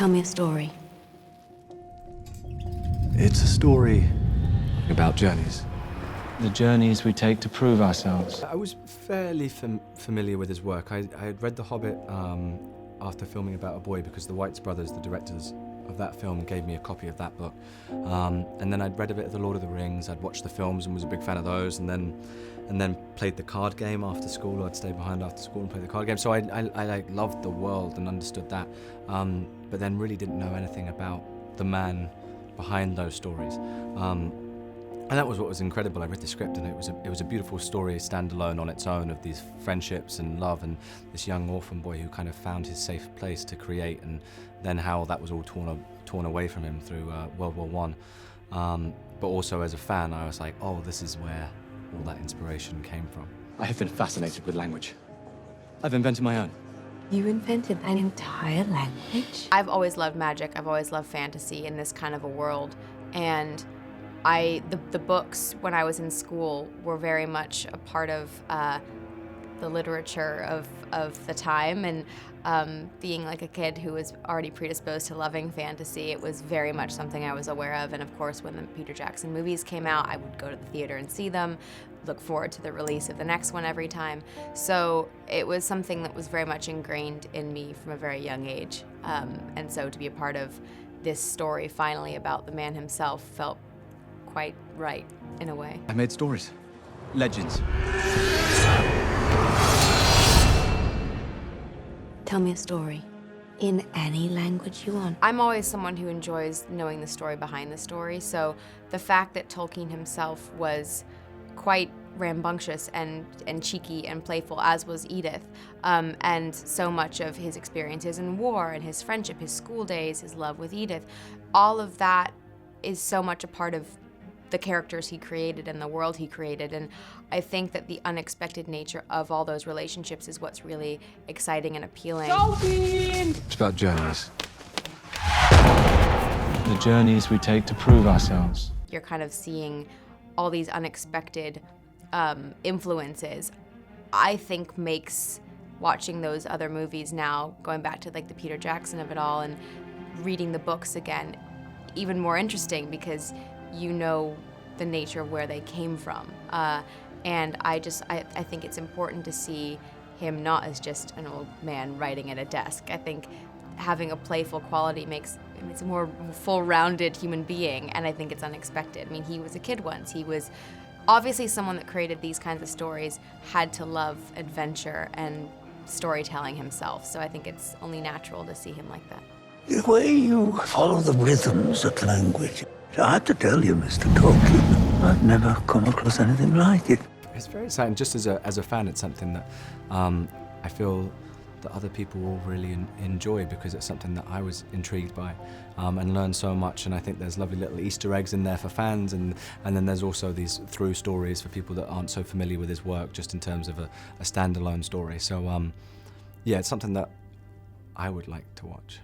Tell me a story. It's a story about journeys. The journeys we take to prove ourselves. I was fairly familiar with his work. I had read The Hobbit after filming About a Boy because the Whites brothers, the directors of that film, gave me a copy of that book. And then I'd read a bit of The Lord of the Rings. I'd watched the films and was a big fan of those, and then played the card game after school. I'd stay behind after school and play the card game. So I like loved the world and understood that, but then really didn't know anything about the man behind those stories. And that was what was incredible. I read the script and it was a beautiful story, standalone on its own, of these friendships and love and this young orphan boy who kind of found his safe place to create, and then how that was all torn away from him through World War I. But also as a fan, I was like, oh, this is where all that inspiration came from. I have been fascinated with language. I've invented my own. You invented an entire language? I've always loved magic. I've always loved fantasy in this kind of a world. And the books when I was in school were very much a part of the literature of the time, and being like a kid who was already predisposed to loving fantasy, it was very much something I was aware of. And of course, when the Peter Jackson movies came out, I would go to the theater and see them, look forward to the release of the next one every time. So it was something that was very much ingrained in me from a very young age. And so to be a part of this story finally about the man himself felt quite right, in a way. I made stories, legends. Tell me a story. In any language you want. I'm always someone who enjoys knowing the story behind the story, so the fact that Tolkien himself was quite rambunctious and cheeky and playful, as was Edith, and so much of his experiences in war and his friendship, his school days, his love with Edith, all of that is so much a part of the characters he created and the world he created, and I think that the unexpected nature of all those relationships is what's really exciting and appealing. Tolkien! It's about journeys. The journeys we take to prove ourselves. You're kind of seeing all these unexpected influences, I think makes watching those other movies now, going back to like the Peter Jackson of it all and reading the books again, even more interesting, because you know the nature of where they came from. And I think it's important to see him not as just an old man writing at a desk. I think having a playful quality makes him a more full-rounded human being, and I think it's unexpected. I mean, he was a kid once. He was obviously someone that created these kinds of stories, had to love adventure and storytelling himself, so I think it's only natural to see him like that. The way you follow the rhythms of language, I have to tell you, Mr. Tolkien, I've never come across anything like it. It's very exciting. Just as a fan, it's something that I feel that other people will really enjoy, because it's something that I was intrigued by and learned so much. And I think there's lovely little Easter eggs in there for fans, and then there's also these through stories for people that aren't so familiar with his work, just in terms of a standalone story. So yeah, it's something that I would like to watch.